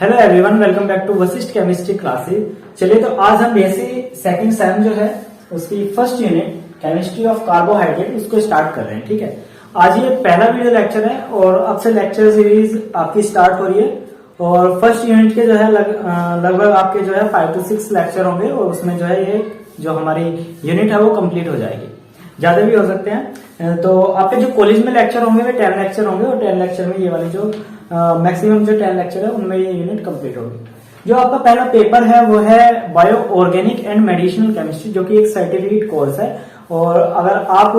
Hello everyone, welcome back to Vashishtha chemistry classes. चलिए तो आज हम बीएससी सेकंड सेम जो है उसकी first unit chemistry of carbohydrate उसको स्टार्ट कर रहे हैं। ठीक है, आज ये पहला वीडियो लेक्चर है और अब से लेक्चर सीरीज आपकी स्टार्ट हो रही है और फर्स्ट यूनिट के जो है लगभग आपके जो है 5 to 6 लेक्चर होंगे और उसमें जो है ये जो हमारी यूनिट है वो कंप्लीट हो जाएगी। ज्यादा भी हो सकते हैं। तो आपके जो कॉलेज में लेक्चर होंगे वे 10 लेक्चर होंगे और 10 लेक्चर में ये वाली जो मैक्सिमम जो 10 लेक्चर है उनमें ये यूनिट कंप्लीट होगी। जो आपका पहला पेपर है वो है bio organic and medicinal chemistry, जो कि एक सर्टिफिकेट कोर्स है। और अगर आप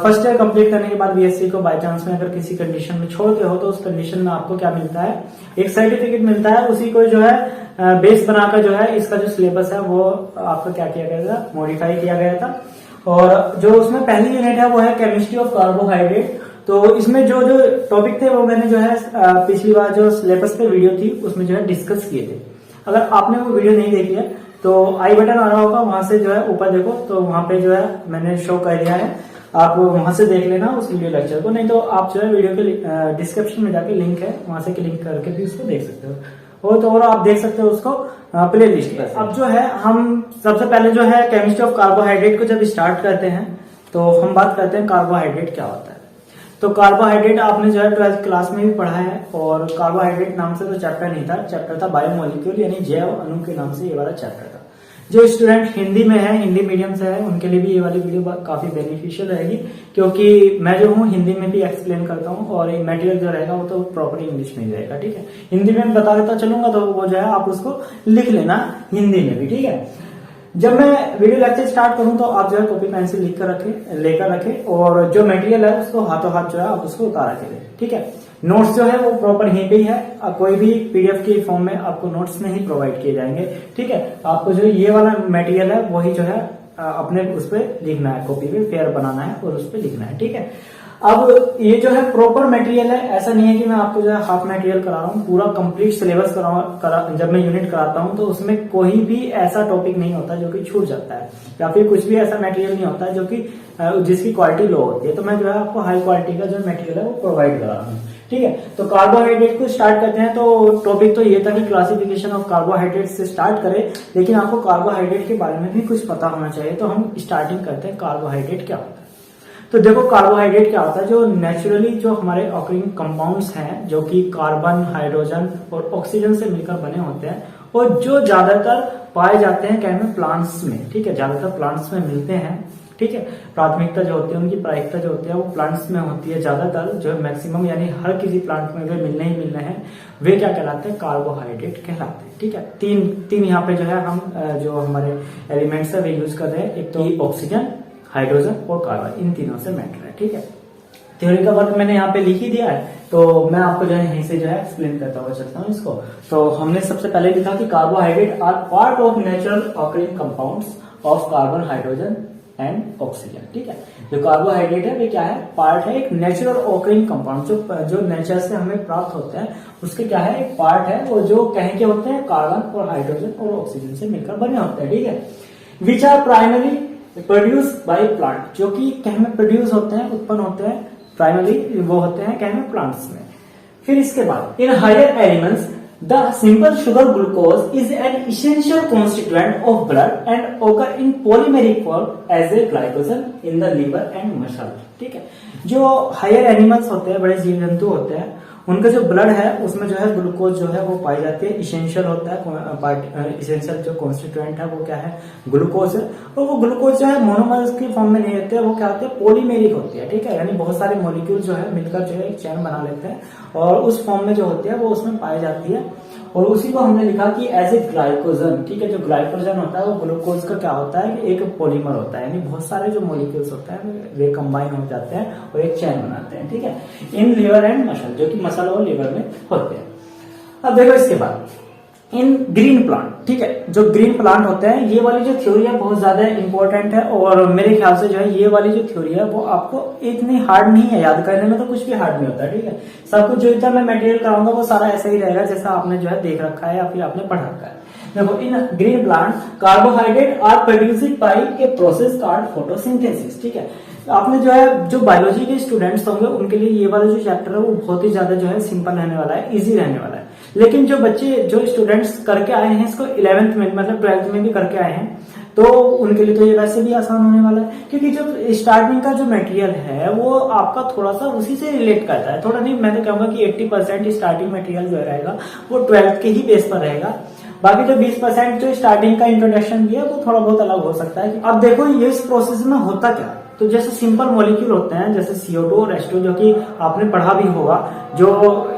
फर्स्ट ईयर कंप्लीट करने के बाद बीएससी को बाय चांस में अगर किसी कंडीशन में छोड़ते हो तो उस कंडीशन में आपको क्या मिलता है, एक सर्टिफिकेट मिलता है। उसी को जो है बेस बनाकर जो है इसका जो सिलेबस है वो आपका क्या किया गया था, मॉडिफाई किया गया था। और जो उसमें पहली यूनिट है वो है केमिस्ट्री ऑफ कार्बोहाइड्रेट। तो इसमें जो जो टॉपिक थे वो मैंने जो है पिछली बार जो सिलेबस पे वीडियो थी उसमें जो है डिस्कस किए थे। अगर आपने वो वीडियो नहीं देखी है तो आई बटन आ रहा होगा, वहां से जो है ऊपर देखो तो वहां पे जो है मैंने शो कर दिया है, आप वहां से देख लेना उस वीडियो लेक्चर को। नहीं तो आप जो है वीडियो के डिस्क्रिप्शन में जाके लिंक है वहां से क्लिक करके भी उसको देख सकते हो और आप देख सकते हो उसको प्ले लिस्ट पर। अब जो है हम सबसे पहले जो है केमिस्ट्री ऑफ कार्बोहाइड्रेट को जब स्टार्ट करते हैं तो हम बात करते हैं कार्बोहाइड्रेट क्या होता है। तो कार्बोहाइड्रेट आपने जो है 12th क्लास में भी पढ़ा है और कार्बोहाइड्रेट नाम से तो चैप्टर नहीं था, चैप्टर था बायोमोलिक्यूल यानी जैव अणु के नाम से ये वाला चैप्टर था। जो स्टूडेंट हिंदी में है, हिंदी मीडियम से है, उनके लिए भी ये वाली वीडियो काफी बेनिफिशियल रहेगी, क्योंकि मैं जो हूँ हिंदी में भी एक्सप्लेन करता हूँ और ये मटेरियल जो रहेगा वो तो प्रॉपरली इंग्लिश में ही रहेगा। ठीक है, हिंदी में बता देता चलूंगा तो वो जो है आप उसको लिख लेना हिंदी में भी। ठीक है, जब मैं वीडियो लेक्चर स्टार्ट करूं तो आप जो है कॉपी पेंसिल लेकर रखें और जो मटेरियल है उसको हाथों हाथ जो है आप उसको उतार के दें। ठीक है, नोट्स जो है वो प्रॉपर यहीं पे ही है, कोई भी पीडीएफ के फॉर्म में आपको नोट्स नहीं प्रोवाइड किए जाएंगे। ठीक है, आपको जो ये वाला मटेरियल है वही जो है अपने उस पर लिखना है, कॉपी पे फेयर बनाना है और उस पर लिखना है। ठीक है, अब ये जो है प्रॉपर मटेरियल है, ऐसा नहीं है कि मैं आपको जो है हाफ मटेरियल करा रहा हूँ, पूरा कंप्लीट सिलेबस जब मैं यूनिट कराता हूँ तो उसमें कोई भी ऐसा टॉपिक नहीं होता जो कि छूट जाता है या फिर कुछ भी ऐसा मटेरियल नहीं होता जो कि जिसकी क्वालिटी लो होती है। तो मैं जो है आपको हाई क्वालिटी का जो मटेरियल है वो प्रोवाइड करा रहा हूँ। ठीक है, तो कार्बोहाइड्रेट को स्टार्ट करते हैं। तो टॉपिक तो ये था कि क्लासिफिकेशन ऑफ कार्बोहाइड्रेट से स्टार्ट करें, लेकिन आपको कार्बोहाइड्रेट के बारे में भी कुछ पता होना चाहिए। तो हम स्टार्टिंग करते हैं कार्बोहाइड्रेट क्या होता है। तो देखो कार्बोहाइड्रेट क्या होता है, जो नेचुरली जो हमारे ऑकरिंग कंपाउंड्स हैं जो कि कार्बन, हाइड्रोजन और ऑक्सीजन से मिलकर बने होते हैं और जो ज्यादातर पाए जाते हैं क्या में, प्लांट्स में। ठीक है, ज्यादातर प्लांट्स में मिलते हैं। ठीक है, प्राथमिकता जो होती है उनकी प्रायिकता जो होती है वो प्लांट्स में होती है ज्यादातर, जो है मैक्सिमम यानी हर किसी प्लांट में वे मिलने ही मिलने हैं, वे क्या कहलाते हैं, कार्बोहाइड्रेट कहलाते हैं। ठीक है, तीन यहाँ पे जो है हम जो हमारे एलिमेंट्स है वे यूज कर रहे हैं, एक तो ऑक्सीजन, हाइड्रोजन और कार्बन, इन तीनों से मैटर है। ठीक है, थ्योरी का वर्क मैंने यहाँ पे लिख ही दिया है तो मैं आपको जो है यहीं से जो है एक्सप्लेन करता हुआ चलता हूँ इसको। तो हमने सबसे पहले लिखा कि carbohydrate are part of natural occurring compounds of carbon, hydrogen and oxygen. ठीक है, जो कार्बोहाइड्रेट है वे क्या है, पार्ट है, एक नेचुरल ऑकरिंग कंपाउंड जो नेचर से हमें प्राप्त होते हैं उसके क्या है, एक पार्ट है और जो कहीं के होते हैं कार्बन और हाइड्रोजन और ऑक्सीजन से मिलकर बने होते हैं। ठीक है, which are primary produce by plant, जो कि कहीं में प्रोड्यूस होते हैं, उत्पन्न होते हैं, प्राइमरी वो होते हैं कहीं में प्लांट्स में। फिर इसके बाद इन higher elements the simple sugar glucose is an essential constituent of blood and occur in polymeric form as a glycogen in the liver and muscle. ठीक है, जो हायर एनिमल्स होते हैं, बड़े जीव जंतु होते हैं, उनका जो ब्लड है उसमें जो है ग्लूकोज जो है वो पाई जाती है, इसेंशियल होता है, इसेंशियल जो कॉन्स्टिट्यूएंट है वो क्या है, ग्लूकोज है। और वो ग्लूकोज जो है मोनोमर्स की फॉर्म में नहीं होते हैं, वो क्या होते हैं, पॉलीमेरिक होती है। ठीक है, यानी बहुत सारे मॉलिक्यूल जो है मिलकर जो है एक चैन बना लेते हैं और उस फॉर्म में जो होती है वो उसमें पाई जाती है और उसी को हमने लिखा कि एज ए ग्लाइकोजन। ठीक है, जो ग्लाइकोजन होता है वो ग्लूकोज का क्या होता है, एक पॉलीमर होता है, यानी बहुत सारे जो मॉलिक्यूल्स होते हैं वे कंबाइन हो जाते हैं और एक चैन बनाते हैं। ठीक है, इन लिवर एंड मसल, जो कि मसल और लिवर में होते हैं। अब देखो इसके बाद इन ग्रीन प्लांट। ठीक है, जो ग्रीन प्लांट होते हैं, ये वाली जो थ्योरी है बहुत ज्यादा इंपॉर्टेंट है और मेरे ख्याल से जो है ये वाली जो थ्योरी है वो आपको इतनी हार्ड नहीं है, याद करने में तो कुछ भी हार्ड नहीं होता। ठीक है, सब कुछ जो इतना मैं मटेरियल कराऊंगा वो सारा ऐसा ही रहेगा जैसा आपने जो है देख रखा है या फिर आपने पढ़ रखा है। देखो in green plant carbohydrate are produced by a process called photosynthesis. ठीक है, आपने जो है जो बायोलॉजी के स्टूडेंट्स होंगे उनके लिए ये वाला जो चैप्टर है वो बहुत ही ज्यादा जो है सिंपल रहने वाला है, इजी रहने वाला है। लेकिन जो बच्चे जो स्टूडेंट्स करके आए हैं इसको 11th में मतलब 12th में भी करके आए हैं तो उनके लिए तो ये वैसे भी आसान होने वाला है, क्योंकि जो स्टार्टिंग का जो मटेरियल है वो आपका थोड़ा सा उसी से रिलेट करता है, थोड़ा नहीं, मैं तो कहूंगा कि 80% स्टार्टिंग मटेरियल जो रहेगा वो 12th के ही बेस पर रहेगा। बाकी जो 20% जो स्टार्टिंग का इंट्रोडक्शन दिया वो थोड़ा बहुत अलग हो सकता है। अब देखो ये इस प्रोसेस में होता क्या, तो जैसे सिंपल मॉलिक्यूल होते हैं जैसे CO2 और H2 जो कि आपने पढ़ा भी होगा, जो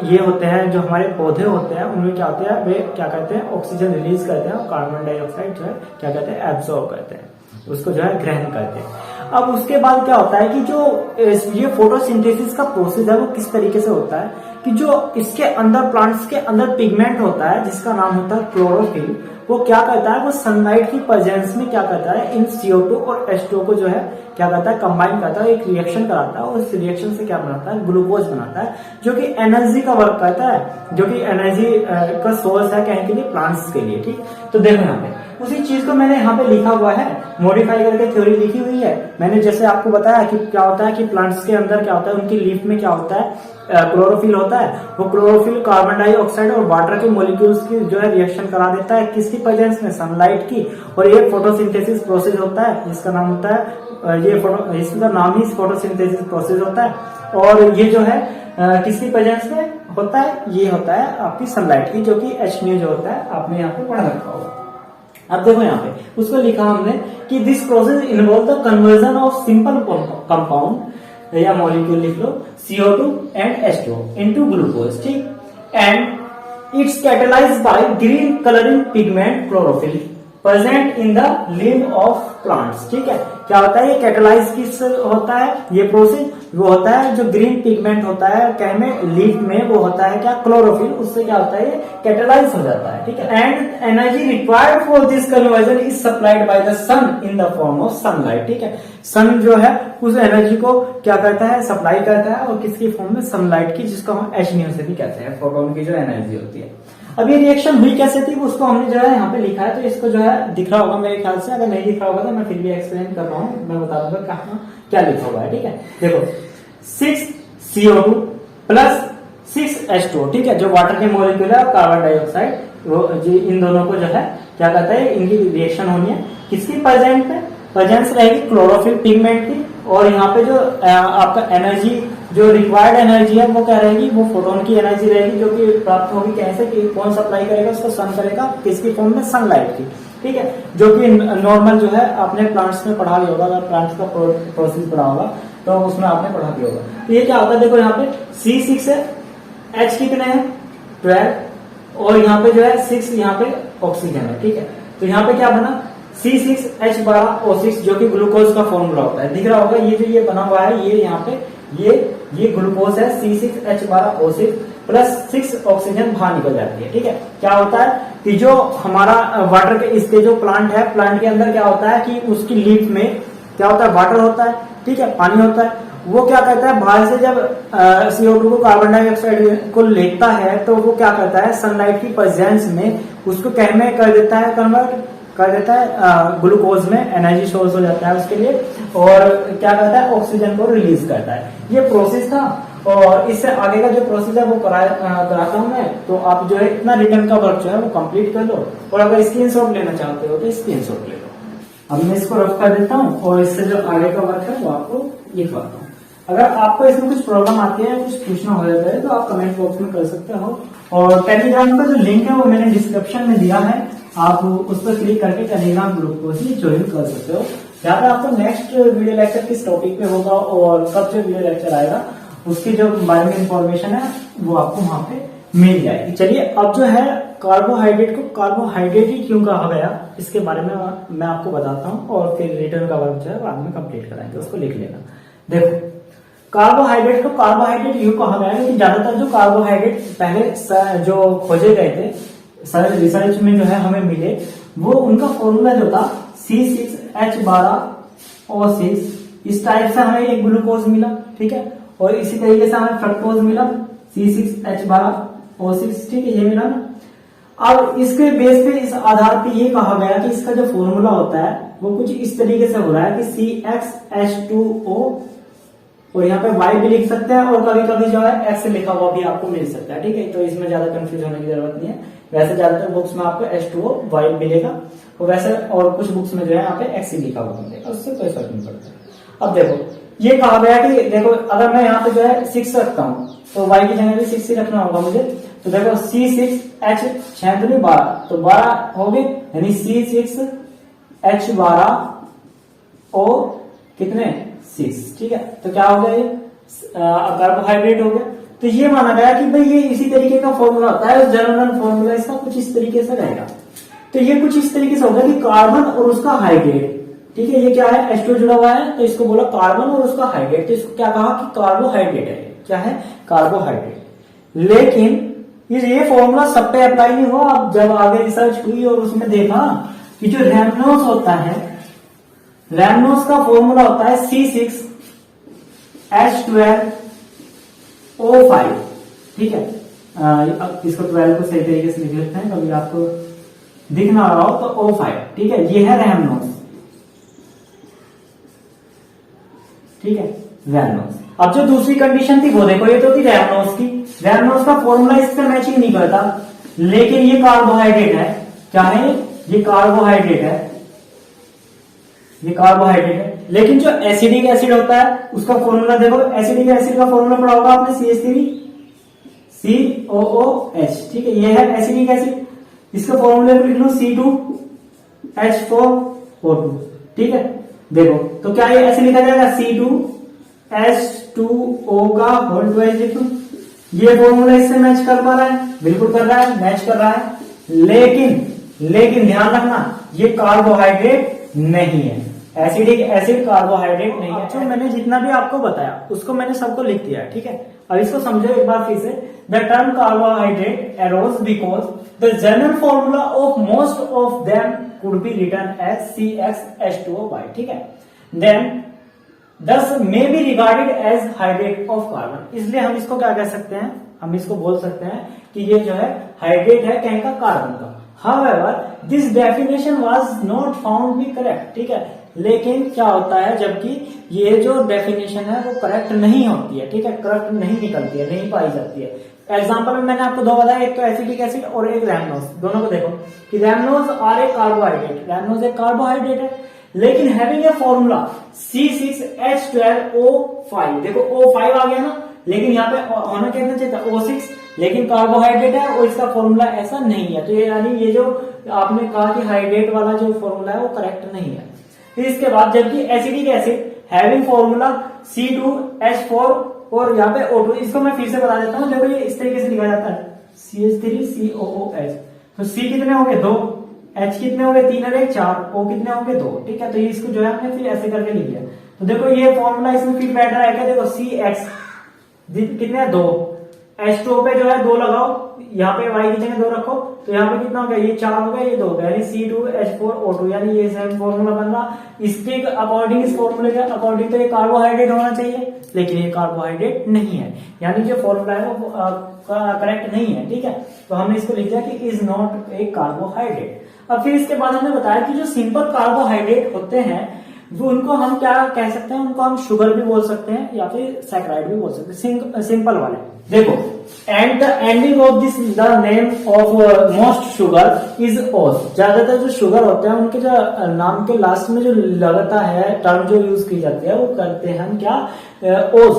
ये होते हैं जो हमारे पौधे होते हैं उनमें क्या होते हैं, वे क्या कहते हैं ऑक्सीजन रिलीज करते हैं और कार्बन डाइऑक्साइड जो है क्या कहते हैं एब्जॉर्ब करते हैं, उसको जो है ग्रहण करते हैं। अब उसके बाद क्या होता है कि जो ये फोटोसिंथेसिस का प्रोसेस है वो किस तरीके से होता है कि जो इसके अंदर प्लांट्स के अंदर पिगमेंट होता है जिसका नाम होता है क्लोरोफिल, वो क्या करता है, वो सनलाइट की प्रेजेंस में क्या करता है, इन CO2 और H2 को जो है क्या करता है कंबाइन करता है, एक रिएक्शन कराता है और उस रिएक्शन से क्या बनाता है ग्लूकोज बनाता है जो कि एनर्जी का वर्क करता है, जो कि एनर्जी का सोर्स है कहने के लिए प्लांट्स के लिए। ठीक, तो देखो यहाँ पे उसी चीज को मैंने यहाँ पे लिखा हुआ है, मॉडिफाई करके थ्योरी लिखी हुई है। मैंने जैसे आपको बताया कि क्या होता है कि प्लांट्स के अंदर क्या होता है, उनकी लीफ में क्या होता है क्लोरोफिल होता है, वो क्लोरोफिल कार्बन डाइऑक्साइड और वाटर के मॉलिक्यूल्स की जो है रिएक्शन करा देता है, किसकी प्रेजेंस में, सनलाइट की, और ये फोटोसिंथेसिस प्रोसेस होता है जिसका नाम होता है इसका नाम ही फोटोसिंथेसिस प्रोसेस होता है। और ये जो है किसकी प्रेजेंस में होता है, ये होता है आपकी सनलाइट की, जो कि H जो होता है आपने यहाँ पे पढ़ रखा होगा। अब देखो यहाँ पे उसको लिखा हमने कि this process involve the conversion of simple compound या मॉलिक्यूल लिख लो CO2 and H2 into glucose. ठीक, and it's catalysed by green colouring pigment chlorophyll present in the leaf of plants. ठीक है, क्या होता है ये कैटलाइज किस होता है, ये प्रोसेस वो होता है जो ग्रीन पिगमेंट होता है क्या में लीफ में, वो होता है क्या क्लोरोफिल, उससे क्या होता है ये कैटलाइज हो जाता है। ठीक है, and energy required for this conversion is supplied by the sun in the form of sunlight. ठीक है, सन जो है उस एनर्जी को क्या करता है, सप्लाई करता है, और किसकी फॉर्म में, सनलाइट की, जिसको हम H से भी कहते हैं, फोटोन की जो एनर्जी होती है। अब ये रिएक्शन हुई कैसे थी उसको हमने जो है यहाँ पे लिखा है, तो इसको जो है दिख रहा होगा मेरे ख्याल से, अगर नहीं दिख रहा होगा तो मैं फिर भी एक्सप्लेन कर रहा हूँ, मैं बता दूंगा कहाँ क्या लिखा हुआ है। ठीक है, देखो 6 CO2 प्लस 6 H2, ठीक है, जो वाटर के मॉलिक्यूल है और कार्बन डाइऑक्साइड, वो जी इन दोनों को जो है क्या कहता है, इनकी रिएक्शन होनी है, किसकी प्रेजेंट में, प्रेजेंस रहेगी क्लोरोफिल पिगमेंट की, और यहाँ पे जो आपका एनर्जी जो रिक्वायर्ड एनर्जी है वो क्या रहेगी, वो फोटोन की एनर्जी रहेगी, जो कि प्राप्त होगी कैसे, कि कौन सप्लाई करेगा उसको, सन करेगा, किसकी फॉर्म में, सनलाइट की। ठीक है, जो कि नॉर्मल जो है आपने प्लांट्स में पढ़ा लिया होगा, अगर प्लांट्स का प्रोसेस पढ़ा होगा तो उसमें आपने पढ़ा दिया होगा। तो ये क्या होता है, देखो यहाँ पे C6 है, H कितने हैं 12, और यहाँ पे जो है 6 यहाँ पे ऑक्सीजन है। ठीक है, तो यहाँ पे क्या बना C6H12O6 जो कि ग्लूकोज का फॉर्मूला होता है, दिख रहा होगा ये जो ये बना हुआ है, ये यहाँ पे ये ग्लूकोज है, C6H12O6 प्लस 6 ऑक्सीजन बाहर निकल जाती है। ठीक है, क्या होता है कि जो हमारा वाटर के इसके जो प्लांट है, प्लांट के अंदर क्या होता है कि उसकी लीफ में क्या होता है, वाटर होता है, ठीक है, पानी होता है, वो क्या करता है बाहर से जब CO2 को कार्बन डाइऑक्साइड को लेता है तो वो क्या करता है सनलाइट की प्रेजेंस में उसको क्या में कर देता है, कन्वर्ट कर देता है ग्लूकोज में, एनर्जी सोर्स हो जाता है उसके लिए, और क्या करता है ऑक्सीजन को रिलीज करता है। ये प्रोसेस था, और इससे आगे का जो प्रोसेस है वो कराता हूं मैं, तो आप जो है इतना रिटर्न का वर्क जो है वो कंप्लीट कर लो, और अगर स्क्रीनशॉट लेना चाहते हो तो स्क्रीनशॉट ले लो। अब मैं इसको रफ कर देता हूँ और इससे जो आगे का वर्क है वो आपको लिखवाता हूँ। अगर आपको इसमें कुछ प्रॉब्लम आती है, कुछ पूछना हो जाता है तो आप कमेंट बॉक्स में कर सकते हो, और टेलीग्राम का जो लिंक है वो मैंने डिस्क्रिप्शन में दिया है, आप उस पर क्लिक करके टेलीग्राम ग्रुप को ही ज्वाइन कर सकते हो। यहाँ पे आपको नेक्स्ट वीडियो लेक्चर किस टॉपिक पे होगा और कब जो वीडियो लेक्चर आएगा उसकी जो बारे में इंफॉर्मेशन है वो आपको वहां पे मिल जाएगी। चलिए अब जो है कार्बोहाइड्रेट को कार्बोहाइड्रेट ही क्यों कहा गया इसके बारे में मैं आपको बताता हूँ, और फिर रिटर्न का वर्क जो है बाद में कंप्लीट कराएंगे, उसको लिख लेना। देखो कार्बोहाइड्रेट को कार्बोहाइड्रेट यूं कहा गया है कि ज्यादातर जो कार्बोहाइड्रेट पहले जो खोजे गए थे रिसर्च में जो है हमें मिले, वो उनका फॉर्मूला जो था C6H12O6, इस टाइप से हमें एक ग्लूकोज मिला, ठीक है, और इसी तरीके से हमें फ्रक्टोज मिला C6H12O6, ठीक है, ये मिला ना। अब इसके बेस पे इस आधार पे ये कहा गया कि इसका जो फॉर्मूला होता है वो कुछ इस तरीके से हो रहा है कि CXH2O और यहाँ पे y भी लिख सकते हैं, और कभी कभी जो है x लिखा हुआ भी आपको मिल सकता है, ठीक है। तो इसमें ज्यादा कंफ्यूज होने की जरूरत नहीं है। वैसे ज्यादातर बुक्स में आपको H2O y मिलेगा, और वैसे और कुछ बुक्स में जो है यहाँ पे x लिखा हुआ मिलेगा, उससे कोई फर्क नहीं पड़ता। अब देखो ये कहा गया कि देखो अगर मैं यहाँ पे जो है 6 रखता हूँ तो y की जगह भी 6 ही रखना होगा मुझे। तो देखो C6H 6 दूनी 12, तो 12 हो गए, यानी C6H12 O कितने 6, ठीक है। तो क्या हो गया ये कार्बोहाइड्रेट हो गया। तो ये माना गया कि भाई ये इसी तरीके का फॉर्मूला होता है, जनरल फॉर्मूला इसका कुछ इस तरीके से रहेगा। तो ये कुछ इस तरीके से होगा कि कार्बन और उसका हाइड्रेट, ठीक है, ये क्या है H2 जुड़ा हुआ है, तो इसको बोला कार्बन और उसका हाइड्रेट, तो इसको क्या कहा कि कार्बोहाइड्रेट है। क्या है? कार्बोहाइड्रेट। लेकिन ये फॉर्मूला सब पे अप्लाई नहीं हुआ। अब जब आगे रिसर्च हुई और उसमें देखा कि जो रैमनोज होता है, रैमनोज का फॉर्मूला होता है C6H12O5, ठीक है। अब इसको 12 को सही तरीके से लिख लेते हैं, कभी आपको दिख ना रहा हो तो O5, ठीक है, ये है रैमनोज, ठीक है, रैमनोज। अब जो दूसरी कंडीशन थी वो देखो, ये तो थी रैमनोज की। रैमनोज का फॉर्मूला इससे मैचिंग नहीं करता, लेकिन ये कार्बोहाइड्रेट है। क्या है ये? कार्बोहाइड्रेट है, ये कार्बोहाइड्रेट है। लेकिन जो एसिडिक एसिड होता है उसका फॉर्मूला देखो, एसिडिक एसिड का फॉर्मूला पढ़ा होगा आपने, CH3COOH, ठीक है, ये है एसिडिक एसिड। इसका फॉर्मूला लिख लो C2H4O2, ठीक है। देखो तो क्या ये ऐसे लिखा जाएगा C2H2O का होल ट्वाइस लिख लूं। ये फॉर्मूला इससे मैच कर पा रहा है? बिल्कुल कर रहा है, मैच कर रहा है। लेकिन ध्यान रखना ये कार्बोहाइड्रेट नहीं है, एसिडिक एसिड कार्बोहाइड्रेट नहीं है। तो मैंने जितना भी आपको बताया उसको मैंने सबको लिख दिया है, ठीक है। अब इसको समझो एक बार फिर से। The term carbohydrate arose because the general formula of most of them could be written as CXH2O5, ठीक है। Then thus may be regarded as hydrate of carbon। इसलिए हम इसको क्या कह सकते हैं? हम इसको बोल सकते हैं कि ये जो है हाइड्रेट है कहीं का, कार्बन का। However, this definition was not found be correct, ठीक है। लेकिन क्या होता है, जबकि ये जो डेफिनेशन है वो करेक्ट नहीं होती है, ठीक है, करेक्ट नहीं निकलती है, नहीं पाई जाती है। एग्जाम्पल में मैंने आपको दो बताया, एक तो एसिडिक एसिड और एक रैमनोज। दोनों को देखो कि रैमनोज आर ए कार्बोहाइड्रेट, रैमनोज एक कार्बोहाइड्रेट है, लेकिन हैविंग ए फॉर्मूला C6H12O5। देखो O5 आ गया ना, लेकिन यहाँ पे होना क्या चाहिए था O6, लेकिन कार्बोहाइड्रेट है और इसका फॉर्मूला ऐसा नहीं है। तो ये यानी ये जो आपने कहा कि हाइड्रेट वाला जो फॉर्मूला है वो करेक्ट नहीं है। फिर इसके बाद जबकि acidic acid having formula C2H4 और यहाँ पे O2, इसको मैं फिर से बता देता हूँ। देखो ये इस तरीके से लिखा जाता है CH3COOH। तो C कितने हो गए? 2, H कितने हो गए? 3 और 1 4, O कितने हो गए? 2, ठीक है। तो ये इसको जो है हमने फिर ऐसे करके लिख लिया। तो देखो ये फॉर्मूला इसमें फिर बैठ रहा है क्या? देखो CX कितने है? 2, H2O पे जो है 2 लगाओ, यहाँ पे Y की जगह 2 रखो, तो यहाँ पे कितना हो गया? ये 4 हो गया, ये 2 हो गया, यानी C2H4O2, यानी ये सेम फॉर्मूला बन रहा। इसके अकॉर्डिंग, इस फॉर्मूले के अकॉर्डिंग तो ये कार्बोहाइड्रेट होना चाहिए, लेकिन ये कार्बोहाइड्रेट नहीं है, यानी जो फॉर्मूला है वो करेक्ट नहीं है, ठीक है। तो हमने इसको लिख दिया कि इज नॉट ए कार्बोहाइड्रेट। अब फिर इसके बाद हमने बताया कि जो सिंपल कार्बोहाइड्रेट होते हैं वो उनको हम क्या कह सकते हैं? उनको हम शुगर भी बोल सकते हैं या फिर सैकराइड भी बोल सकते हैं, सिंपल वाले। देखो and the ending of this the name of most sugar is ओज। ज्यादातर जो शुगर होते हैं उनके जो नाम के लास्ट में जो लगता है टर्म जो यूज की जाती है वो करते हैं हम क्या? ओज।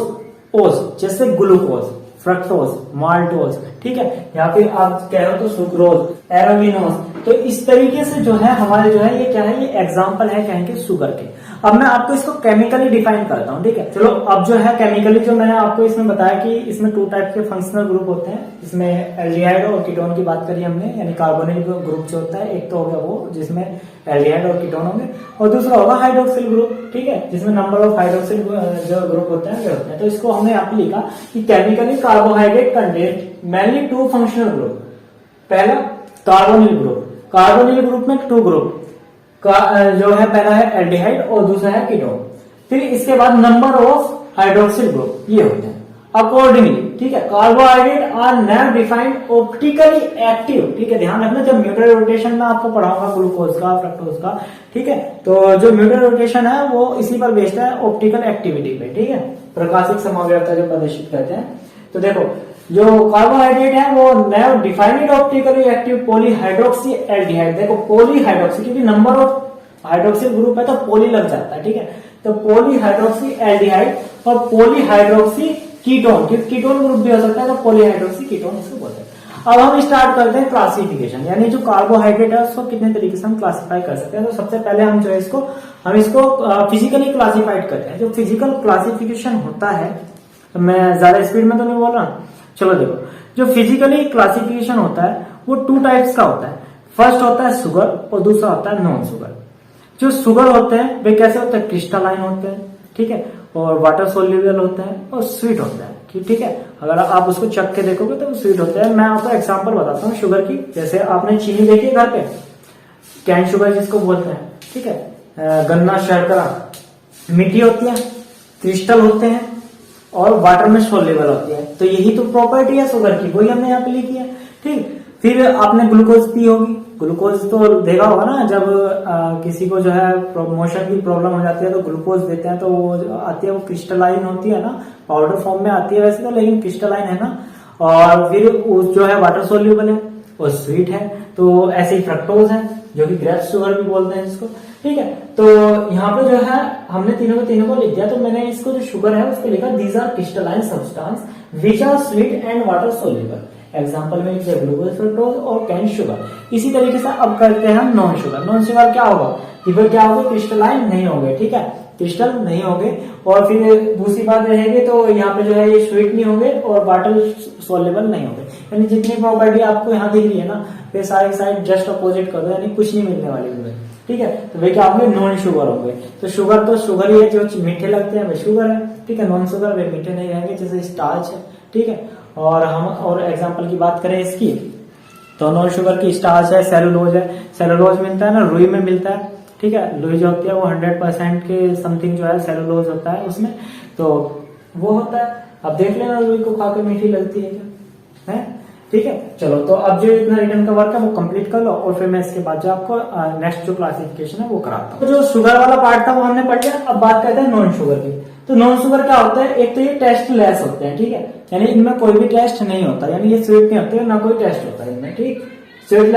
ओज जैसे ग्लूकोज, फ्रक्टोज, माल्टोज, ठीक है, या फिर आप कह रहे हो तो सुक्रोज, एरोविनोज। तो इस तरीके से जो है हमारे जो है ये क्या है? ये एग्जाम्पल है कहेंगे शुगर के। अब मैं आपको इसको केमिकली डिफाइन करता हूं, ठीक है। चलो अब जो है केमिकली जो मैंने आपको इसमें बताया कि इसमें 2 टाइप के फंक्शनल ग्रुप होते हैं। इसमें एल्डिहाइड और कीटोन की बात करी हमने, यानी कार्बोनिल ग्रुप जो होता है, एक तो हो गया वो जिसमें एल्डिहाइड और कीटोन होंगे, और दूसरा होगा हाइड्रोक्सिल ग्रुप, ठीक है, जिसमें नंबर ऑफ हाइड्रोक्सिल जो ग्रुप होते हैं वे होते हैं। तो इसको हमने यहाँ पे लिखा कि chemically carbohydrate contain mainly 2 functional group. पहला कार्बोनिल ग्रुप। कार्बोनिल ग्रुप में 2 ग्रुप का जो है, पहला है एल्डिहाइड और दूसरा है कीटोन। फिर इसके बाद नंबर ऑफ हाइड्रोक्सिल ग्रुप ये होते हैं अकॉर्डिंगली, ठीक है। Carbohydrate are not defined optically active, ठीक है, ध्यान रखना। जब म्यूटल रोटेशन में आपको पढ़ाऊंगा ग्लूकोज का, फ्रक्टोज का, ठीक है, तो जो म्यूटल रोटेशन है वो इसी पर बेस्ड है, ऑप्टिकल एक्टिविटी पे, ठीक है। प्रकाशिक समग्रता जो प्रदर्शित करते हैं। तो देखो जो कार्बोहाइड्रेट है वो नैव डिफाइनिड ऑप्टिकली एक्टिव पॉलीहाइड्रोक्सी एल्डिहाइड। देखो पॉलीहाइड्रोक्सी क्योंकि नंबर ऑफ हाइड्रोक्सिल ग्रुप है तो पॉली लग जाता है, ठीक है। तो पॉलीहाइड्रोक्सी एल्डिहाइड और पॉलीहाइड्रोक्सी कीटोन, क्योंकि कीटोन ग्रुप भी हो सकता है तो पॉलीहाइड्रोक्सी कीटोन इसको बोलते हैं। अब हम स्टार्ट करते हैं क्लासिफिकेशन, यानी जो कार्बोहाइड्रेट है उसको कितने तरीके से हम क्लासिफाई कर सकते हैं। तो सबसे पहले हम जो है इसको फिजिकली क्लासिफाइड करते हैं। जो फिजिकल क्लासिफिकेशन होता है, मैं ज्यादा स्पीड में तो नहीं बोल रहा, चलो देखो जो फिजिकली क्लासिफिकेशन होता है वो 2 टाइप्स का होता है। फर्स्ट होता है शुगर और दूसरा होता है नॉन शुगर। जो शुगर होते हैं वे कैसे होते हैं, क्रिस्टलाइन होते हैं, ठीक है, और वाटर सोल्यूबल होते हैं और स्वीट होते हैं, ठीक है। अगर आप उसको चख के देखोगे तो स्वीट होते हैं। मैं आपको एग्जांपल बताता हूँ शुगर की। जैसे आपने चीनी देखी है घर पे, कैन शुगर जिसको बोलते हैं, ठीक है। गन्ना शर्करा मीठी होती है, क्रिस्टल होते हैं और वाटर में सोल्यूबल होती है। तो यही तो प्रॉपर्टी है शुगर की, वही हमने यहाँ पे लिखी है, ठीक। फिर आपने ग्लूकोज पी होगी, ग्लूकोज तो देखा होगा ना, जब किसी को जो है मोशन की प्रॉब्लम हो जाती है तो ग्लूकोज देते हैं तो वो आती है, वो क्रिस्टलाइन होती है ना, पाउडर फॉर्म में आती है वैसे तो, लेकिन क्रिस्टलाइन है ना। और फिर जो है वाटर सोल्यूबल है वो स्वीट है। तो ऐसे ही फ्रक्टोज है जो कि ग्रेप शुगर भी बोलते हैं इसको, ठीक है। तो यहाँ पे जो है हमने तीनों को लिख दिया। तो मैंने इसको जो शुगर है उसको लिखा these are crystalline substance which are sweet and water soluble. Example में लिखते हैं ग्लूकोज, फ्रक्टोज और कैन शुगर। इसी तरीके से अब करते हैं हम नॉन शुगर। नॉन शुगर क्या होगा, फिर क्या होगा, क्रिस्टलाइन नहीं होंगे, ठीक है, क्रिस्टल नहीं होंगे। और फिर दूसरी बात रहेगी तो यहाँ पे जो है ये स्वीट नहीं होंगे और वाटर सोल्यूबल नहीं होंगे। यानी जितनी प्रॉपर्टी आपको यहाँ दिख रही है ना, वे सारी साइड जस्ट अपोजिट कर दो, यानी कुछ नहीं मिलने वाली है, ठीक है। तो वे क्या होंगे, नॉन शुगर होंगे। तो शुगर ही है, जो मीठे लगते हैं वे शुगर है, ठीक है। नॉन शुगर वे मीठे नहीं रहेंगे, जैसे स्टार्च है, ठीक है। और हम और एग्जांपल की बात करें इसकी, तो नॉन शुगर की स्टार्च है, सेलुलोज है। सेलुलोज मिलता है ना, रुई में मिलता है, ठीक है। रुई जो होती है वो 100% के समथिंग जो है सेलुलोज होता है उसमें, तो वो होता है। अब देख लेना रुई को खा के मीठी लगती है क्या, है, ठीक है। चलो तो अब जो इतना रिटर्न का वर्क है वो कंप्लीट कर लो और फिर मैं इसके बाद जो आपको नेक्स्ट जो क्लासिफिकेशन है वो कराता हूँ। तो जो शुगर वाला पार्ट था वो हमने पढ़ लिया। अब बात करते हैं नॉन शुगर की। तो नॉन शुगर क्या होता है, एक तो ये टेस्ट लेस होते हैं, ठीक है, यानी इनमें कोई भी टेस्ट नहीं होता, यानी ये स्वीट नहीं होते, ना कोई टेस्ट होता है इनमें, ठीक। स्वीट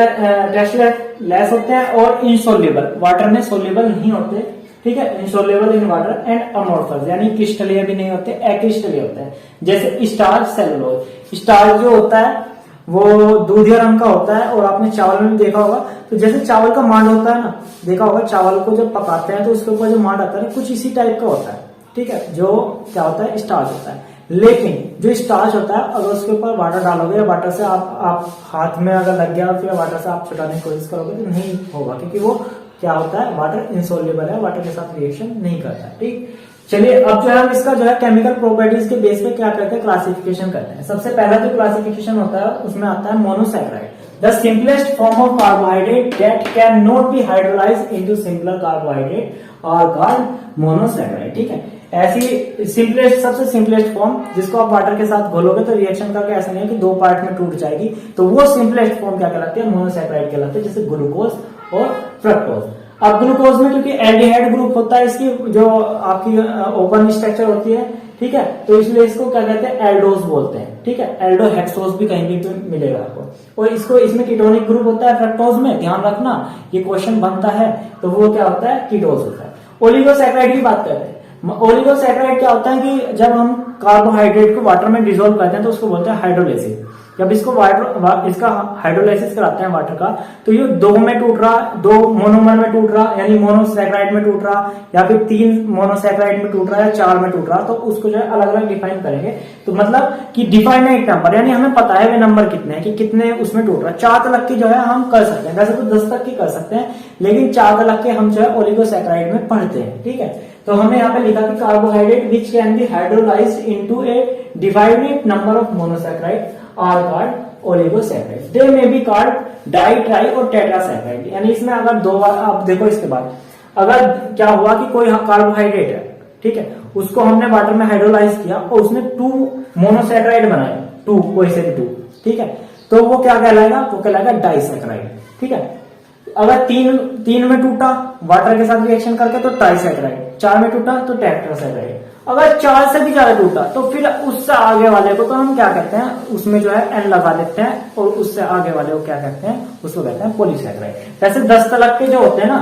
टेस्ट लेस होते हैं और इनसोल्यूबल, वाटर में सोल्यूबल नहीं होते, ठीक है। Insoluble in water and amorphous, यानी क्रिस्टलीय भी नहीं होते, एक्रिस्टलीय होते हैं। जैसे स्टार्च, सेलुलोज। स्टार्च जो होता है वो दूधिया रंग का होता है और आपने चावल में भी देखा होगा। तो जैसे चावल का मांड होता है ना, देखा होगा चावल को जब पकाते हैं तो उसके ऊपर जो मांड आता है कुछ इसी टाइप का होता है, ठीक है, जो क्या होता है, स्टार्च होता है। लेकिन जो स्टार्च होता है अगर उसके ऊपर वाटर डालोगे या वाटर से आप हाथ में अगर लग गया फिर वाटर से आप छुटाने की कोशिश करोगे तो नहीं होगा, क्योंकि वो क्या होता है, वाटर इंसोल्यूबल है, वाटर के साथ रिएक्शन नहीं करता है, ठीक। चलिए अब जो है हम इसका जो है केमिकल प्रॉपर्टीज के बेस पे क्या करते हैं, क्लासिफिकेशन करते हैं। सबसे पहला जो क्लासिफिकेशन होता है उसमें आता है monosaccharide, the simplest form of carbohydrate that can not be hydrolysed into simpler carbohydrate और कॉल्ड मोनोसैकेराइड, ठीक है। ऐसी सिंपलेस्ट, सबसे सिंपलेस्ट फॉर्म जिसको आप वाटर के साथ घोलोगे तो रिएक्शन करके ऐसा नहीं है कि 2 पार्ट में टूट जाएगी, तो वो सिंपलेस्ट फॉर्म क्या कहलाती है, मोनोसैकेराइड कहलाते हैं, जैसे ग्लूकोज और फ्रक्टोज। अब ग्लूकोज में क्योंकि एल्डिहाइड ग्रुप होता है, इसकी जो आपकी ओपन स्ट्रक्चर होती है, ठीक है, तो इसलिए इसको क्या कहते हैं, एल्डोज बोलते हैं, ठीक है। एल्डोहेक्सोज भी कहीं भी मिलेगा आपको। और इसको इसमें कीटोनिक ग्रुप होता है फ्रक्टोज में, ध्यान रखना ये क्वेश्चन बनता है, तो वो क्या होता है, कीटोज होता है। ओलिगोसैकेराइड की बात करते हैं। ओलिगोसैकेराइड क्या होता है कि जब हम कार्बोहाइड्रेट को वाटर में डिसॉल्व करते हैं तो उसको बोलते हैं हाइड्रोलिसिस। जब इसको इसका हाइड्रोलाइसिस कराते हैं वाटर का, तो ये 2 में टूट रहा, 2 मोनोमर में टूट रहा, यानी मोनोसैकेराइड में टूट रहा, या फिर 3 मोनोसैकेराइड में टूट रहा है, 4 में टूट रहा, तो उसको जो है अलग अलग डिफाइन करेंगे। तो मतलब कि डिफाइनाइट नंबर, यानी हमें पता है वे नंबर कितने हैं, कि कितने उसमें टूट रहा है। 4 तक की जो है हम कर सकते हैं, वैसे तो 10 तक की कर सकते हैं, लेकिन 4 तक के हम जो है ओलिगोसैकेराइड में पढ़ते हैं, ठीक है। तो हमने यहाँ पे लिखा कि carbohydrate which can be hydrolysed into a definite number of monosaccharide are called oligosaccharide. They may be called di, tri और टेट्रासैकेराइड। यानी इसमें अगर 2 बार आप देखो, इसके बाद अगर क्या हुआ कि कोई कार्बोहाइड्रेट है, ठीक है, उसको हमने वाटर में हाइड्रोलाइज किया और उसने 2 मोनोसैकेराइड बनाए, 2 कोई से भी 2, ठीक है, तो वो क्या कहलाएगा, वो कहलाएगा डाइसैकेराइड, ठीक है। अगर 3 में टूटा वाटर के साथ रिएक्शन करके तो ट्राइसैकेराइड, 4 में टूटा तो टेट्रासैकेराइड। अगर 4 से भी ज्यादा टूटा तो फिर उससे आगे वाले को तो हम क्या कहते हैं, उसमें जो है एन लगा देते हैं, और उससे आगे वाले को क्या कहते हैं, उसको कहते हैं पॉलीसैकेराइड। वैसे 10 तलक के जो होते हैं ना,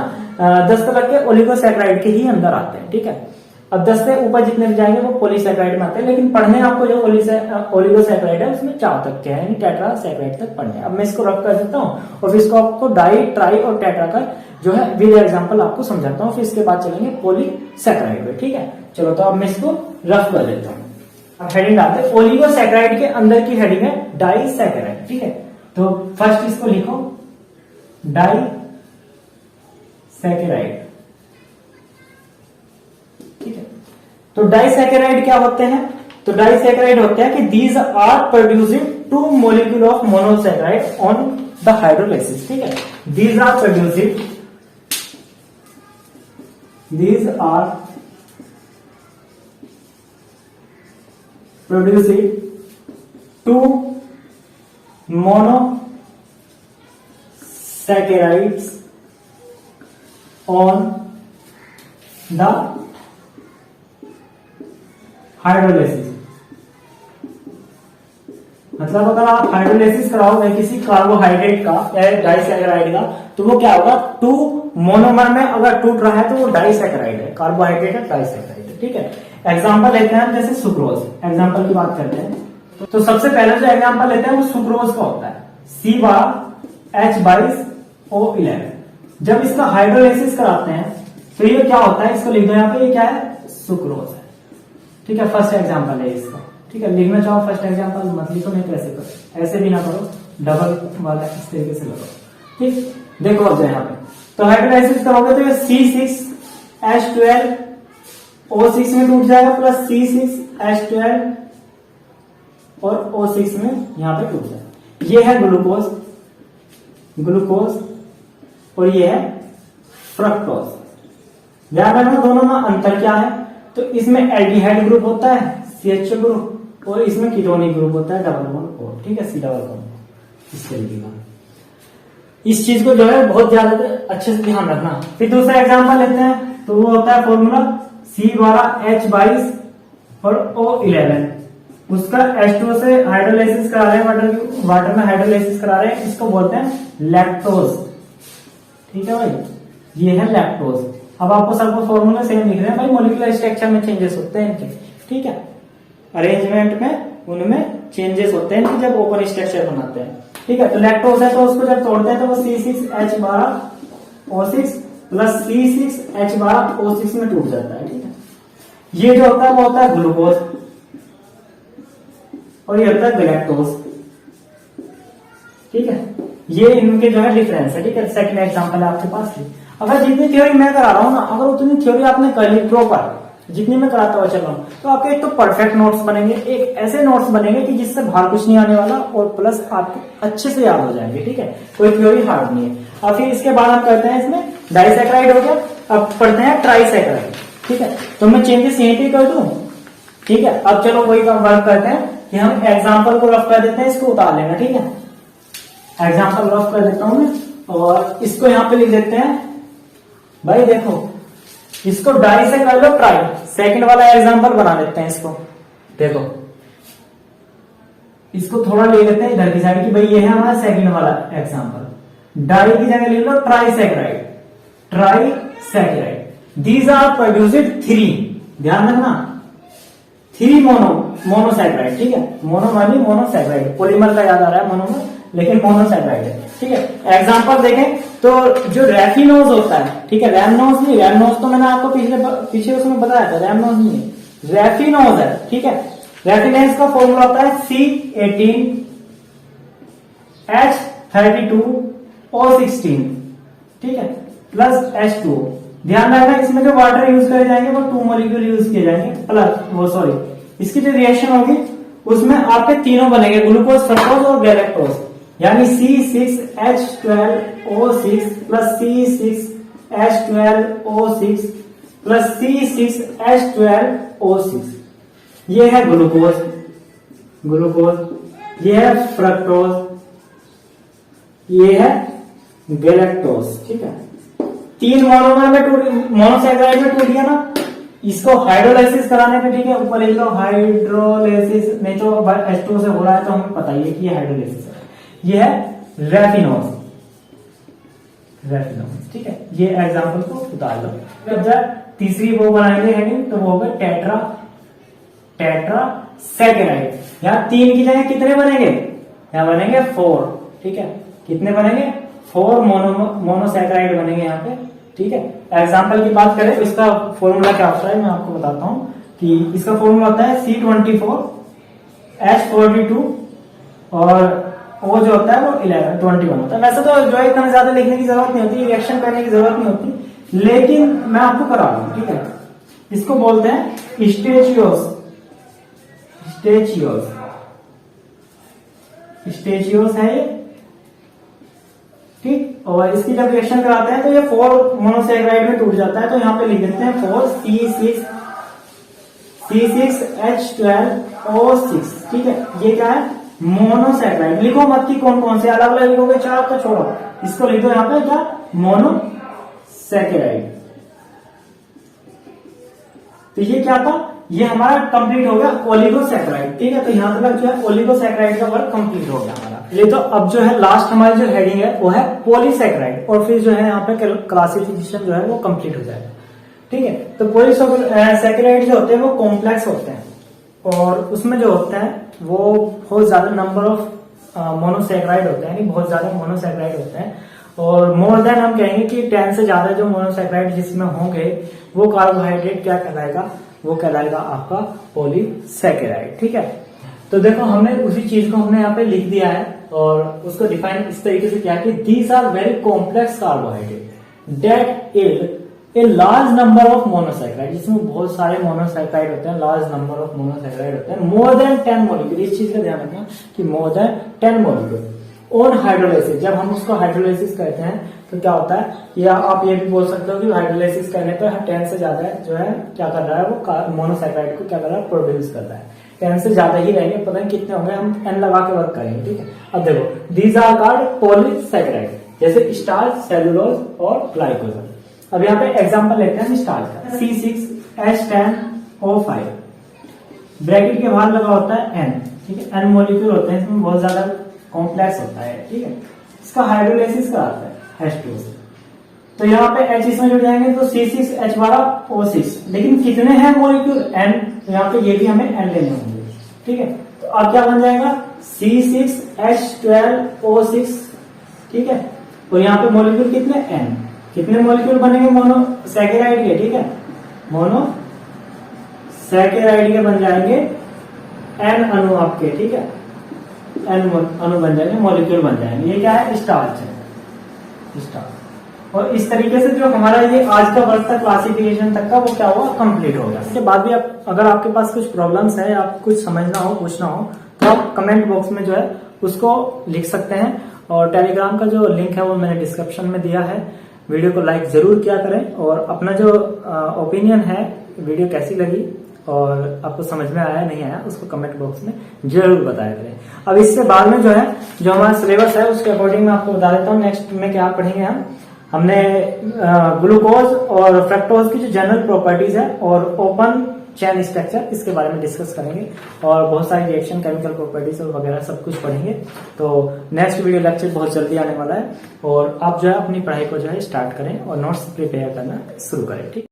10 तलक के ओलिगोसैकेराइड के ही अंदर आते हैं, ठीक है। अब 10 से ऊपर जितने भी जाएंगे वो पॉलीसैकेराइड में आते हैं, लेकिन पढ़ने आपको जो ओलिगोसैकेराइड है उसमें 4 तक के हैं, यानी टेट्रासैकेराइड तक पढ़ने। अब मैं इसको रफ कर देता हूँ और फिर इसको आपको डाई, ट्राई और टेट्रा का जो है विद एग्जांपल आपको समझाता हूँ, फिर इसके बाद चलेंगे पॉलीसैकेराइड पे, ठीक है। चलो तो अब मैं इसको रफ कर देता हूँ। अब हेडिंग डालते हैं, ओलिगोसैकेराइड के अंदर की हेडिंग है डाइसैकेराइड, ठीक है। तो फर्स्ट इसको लिखो डाइसैकेराइड, ठीक है। तो डाइसैकेराइड क्या होते हैं, तो डाइसैकेराइड होते हैं कि these are producing 2 molecule of monosaccharide on the hydrolysis, ठीक है। These are producing 2 monosaccharides on the hydrolysis. मतलब अगर आप हाइड्रोलाइसिस कराओगे किसी कार्बोहाइड्रेट का या डाइसैकेराइड का, तो वो क्या होगा, 2 मोनोमर में अगर टूट रहा है तो वो डाइसैकेराइड है, कार्बोहाइड्रेट है, डाइसैकेराइड है, ठीक है। एग्जांपल लेते हैं जैसे सुक्रोज, एग्जांपल की बात करते हैं। तो सबसे पहले जो एग्जांपल लेते हैं वो सुक्रोज का होता है, C12H22O11। जब इसका हाइड्रोलाइसिस कराते हैं तो ये क्या होता है, इसको लिख दो यहाँ पे, ये क्या है, सुक्रोज है, ठीक है। फर्स्ट एग्जांपल है इसका, ठीक है। लिखना चाहो फर्स्ट एग्जांपल, मत लिखो, नहीं तो ऐसे करो, ऐसे भी ना करो, डबल वाला इस तरीके से लगाओ, ठीक। देखो अब यहाँ पे तो हाइड्रोलाइसिस करोगे तो ये C6H12O6 में टूट जाएगा, प्लस C6H12 और O6 में यहां पे टूट जाएगा। ये है ग्लूकोज और ये है फ्रक्टोज। ध्यान रखना दोनों में अंतर क्या है, तो इसमें एल्डिहाइड ग्रुप होता है CH ग्रुप, और इसमें कीटोनिक ग्रुप होता है डबल बॉन्ड O, ठीक है, C डबल बॉन्ड, इस तरीके का। इस चीज को जो है बहुत ज्यादा अच्छे से ध्यान रखना। फिर दूसरा एग्जांपल लेते हैं, तो वो होता है फॉर्मूला C12H22 और O11। उसका H2 से हाइड्रोलाइसिस करा रहे हैं, वाटर में हाइड्रोलाइसिस करा रहे हैं, इसको बोलते हैं लैक्टोज, ठीक है भाई, ये है लैक्टोज। अब आपको सबको फॉर्मूला सेम लिख रहे हैं भाई, मॉलिक्यूलर स्ट्रक्चर में चेंजेस होते हैं इनके, ठीक है, अरेंजमेंट में उनमें चेंजेस होते हैं जब ओपन स्ट्रक्चर बनाते हैं, ठीक है। तो लैक्टोज है तो उसको जब तोड़ते हैं तो वो C6H12O6 प्लस C6H12O6 में टूट जाता है, ठीक है। ये जो होता है वो होता है ग्लूकोज और ये होता है गैलेक्टोज, ठीक है। ये इनके जो है डिफरेंस है, ठीक है। सेकंड एग्जांपल है आपके पास। अगर जितनी थ्योरी मैं करा रहा हूं ना, अगर उतनी थ्योरी आपने कर ली प्रॉपर, जितनी मैं कराता हुआ चल रहा हूं, तो आपके एक तो परफेक्ट नोट्स बनेंगे, एक ऐसे नोट्स बनेंगे कि जिससे बाहर कुछ नहीं आने वाला, और प्लस आपको अच्छे से याद हो जाएंगे, ठीक है। कोई थ्योरी हार्ड नहीं है। अब फिर इसके बाद हम करते हैं, इसमें डाइसैकेराइड हो गया, अब पढ़ते हैं ट्राइसैकेराइड, ठीक है। तो मैं चेंजेस यहीं पे कर दूं, ठीक है। अब चलो वही वर्क करते हैं कि हम एग्जाम्पल को रफ कर देते हैं, इसको उतार लेना, ठीक है। एग्जाम्पल रफ कर देता हूं मैं, और इसको यहां पे लिख देते हैं भाई। देखो इसको डाई से कर लो ट्राई, सेकंड वाला एग्जांपल बना लेते हैं इसको। देखो इसको थोड़ा ले लेते हैं इधर की साइड की, भाई ये है हमारा सेकंड वाला एग्जांपल। डाई की जगह ले लो ट्राइसैकेराइड। दीज आर प्रोड्यूस्ड 3, ध्यान रखना 3 मोनोसैकेराइड, ठीक है। मोनो मानी मोनोसैकेराइड, पॉलीमर का याद आ रहा है मोनोमर, लेकिन मोनोसैकेराइड है, ठीक है। एग्जांपल देखें तो जो रैफिनोज होता है, ठीक है, रैमनोज नहीं, रैमनोज तो मैंने आपको पीछे उसमें बताया था, रैमनोज नहीं है, रैफिनोज है, ठीक है। रैफिनेज का फॉर्मूला होता है C18H32O16, ठीक है, प्लस H2O। ध्यान रखना इसमें जो वाटर यूज करे जाएंगे वो 2 मॉलिक्यूल यूज किए जाएंगे, प्लस वो सॉरी इसकी जो रिएक्शन होगी उसमें आपके तीनों बनेंगे, ग्लूकोज, फ्रक्टोज और गैलेक्टोज, यानी C6H12O6 plus C6H12O6 plus C6H12O6। ये है ग्लूकोज, ये है फ्रक्टोज, ये है गैलेक्टोज, ठीक है। 3 मोनोसैकेराइड में टूट गया ना, इसको हाइड्रोलाइसिस कराने पे, ठीक है, ऊपर लिख लो हाइड्रोलाइसिस, नहीं तो H2O से हो रहा है तो हमें पता ही है कि ये हाइड्रोलाइसिस है। ये है रेफिनोज, ठीक है, ये एग्जांपल को उतार लो। जब तीसरी वो बनाएंगे हेडिंग तो वो होगा टेट्रा सैकेराइड। यहाँ 3 की जगह कितने बनेंगे, यहाँ बनेंगे 4, ठीक है, कितने बनेंगे 4 मोनोसैकेराइड बनेंगे यहाँ पे, ठीक है। एग्जांपल की बात करें तो इसका फॉर्मूला क्या होता है मैं आपको बताता हूं कि इसका फॉर्मूला होता है C24 H42 और वो जो होता है वो 21 होता है। वैसे तो जो है इतना ज्यादा लिखने की जरूरत नहीं होती, रिएक्शन करने की जरूरत नहीं होती, लेकिन मैं आपको करा रहा हूं, ठीक है। इसको बोलते हैं स्टेचियोस है ये, ठीक। और इसकी जब रिएक्शन कराते हैं तो ये 4 मोनोसैकेराइड में टूट जाता है, तो यहाँ पे लिख देते हैं 4C6H12O6, ठीक है। ये क्या है, मोनोसैकेराइड। लिखो मत कि कौन कौन से, अलग अलग लिखोगे 4 तो छोड़ो, इसको लिख दो यहाँ पे क्या, मोनोसैकेराइड। तो ये क्या था, ये हमारा कंप्लीट हो गया ओलिगोसैकेराइड, ठीक है। तो यहाँ तक जो है ओलिगोसैकेराइड का वर्क कंप्लीट हो गया हमारा। ये तो अब जो है लास्ट हमारी जो हेडिंग है वो है पॉलीसैकेराइड, और फिर जो है यहाँ पे क्लासिफिकेशन जो है वो कंप्लीट हो जाएगा, ठीक है। तो पॉलीसैकेराइड जो होते हैं वो कॉम्प्लेक्स होते हैं, और उसमें जो होता है वो बहुत ज्यादा नंबर ऑफ मोनोसैकेराइड होते हैं, यानी बहुत ज्यादा मोनोसैकेराइड होते हैं, और मोर देन हम कहेंगे कि 10 से ज्यादा जो मोनोसैकेराइड जिसमें होंगे वो कार्बोहाइड्रेट क्या कहलाएगा, वो कहलाएगा आपका पॉलीसैकेराइड, ठीक है। तो देखो हमने उसी चीज को हमने यहाँ पे लिख दिया है और उसको डिफाइन इस तरीके से किया कि these are very complex carbohydrate that a large number of monosaccharide, जिसमें बहुत सारे मोनोसैकेराइड होते हैं, लार्ज नंबर ऑफ मोनोसैकेराइड होते हैं, मोर देन 10 मॉलिक्यूल। इस चीज का ध्यान रखना कि more than 10 molecule on hydrolysis. जब हम उसको हाइड्रोलाइसिस कहते हैं तो क्या होता है, या आप ये भी बोल सकते हो कि हाइड्रोलाइसिस करने पर 10 से ज्यादा जो है क्या कर रहा है, वो मोनोसैकेराइड को क्या कर रहा है, प्रोड्यूस कर रहा है। 10 से ज्यादा ही रहेंगे, पता नहीं कितने होंगे, हम n लगा के वर्क करेंगे, ठीक है। अब देखो दीज आर कॉल्ड पॉलीसैकेराइड, जैसे स्टार्च, सेलुलोज और ग्लाइकोजन। अब यहाँ पे एग्जांपल लेते हैं स्टार्च का, C6H10O5, ब्रैकेट के बाहर लगा होता है N, ठीक है। N मॉलिक्यूल होते हैं, इसमें बहुत ज्यादा कॉम्प्लेक्स होता है, ठीक है। इसका हाइड्रोलाइसिस कराता है H2 से, तो यहाँ पे H इसमें जुड़ जाएंगे तो C6H12O6, लेकिन कितने हैं मॉलिक्यूल, N, तो यहाँ पे ये भी हमें N लेने होंगे, ठीक है। तो अब क्या बन जाएगा C6H12O6, ठीक है। और यहाँ पे मॉलिक्यूल कितने, N, कितने मॉलिक्यूल बनेंगे मोनोसैकेराइड के, ठीक है, मोनोसैकेराइड के बन जाएंगे N अणु आपके, ठीक है, N अणु बन जाएंगे, मॉलिक्यूल बन जाएंगे। ये क्या है, स्टार्च है, स्टार्च। और इस तरीके से जो हमारा ये आज का वर्क था क्लासिफिकेशन तक का, वो क्या हुआ, कंप्लीट हो गया। इसके बाद भी अगर आपके पास कुछ प्रॉब्लम्स है, आप कुछ समझना हो, पूछना हो, तो आप कमेंट बॉक्स में जो है उसको लिख सकते हैं। और टेलीग्राम का जो लिंक है वो मैंने डिस्क्रिप्शन में दिया है। वीडियो को लाइक जरूर किया करें, और अपना जो ओपिनियन है, वीडियो कैसी लगी और आपको समझ में आया नहीं आया, उसको कमेंट बॉक्स में जरूर बताया करें। अब इससे बाद में जो है, जो हमारा सिलेबस है उसके अकॉर्डिंग मैं आपको बता देता हूँ नेक्स्ट में क्या पढ़ेंगे हम। हमने ग्लूकोज और फ्रक्टोज की जो जनरल प्रॉपर्टीज है और ओपन चेन स्ट्रक्चर, इसके बारे में डिस्कस करेंगे, और बहुत सारी रिएक्शन, केमिकल प्रॉपर्टीज और वगैरह सब कुछ पढ़ेंगे। तो नेक्स्ट वीडियो लेक्चर बहुत जल्दी आने वाला है, और आप जो है अपनी पढ़ाई को जो है स्टार्ट करें और नोट्स प्रिपेयर करना शुरू करें, ठीक।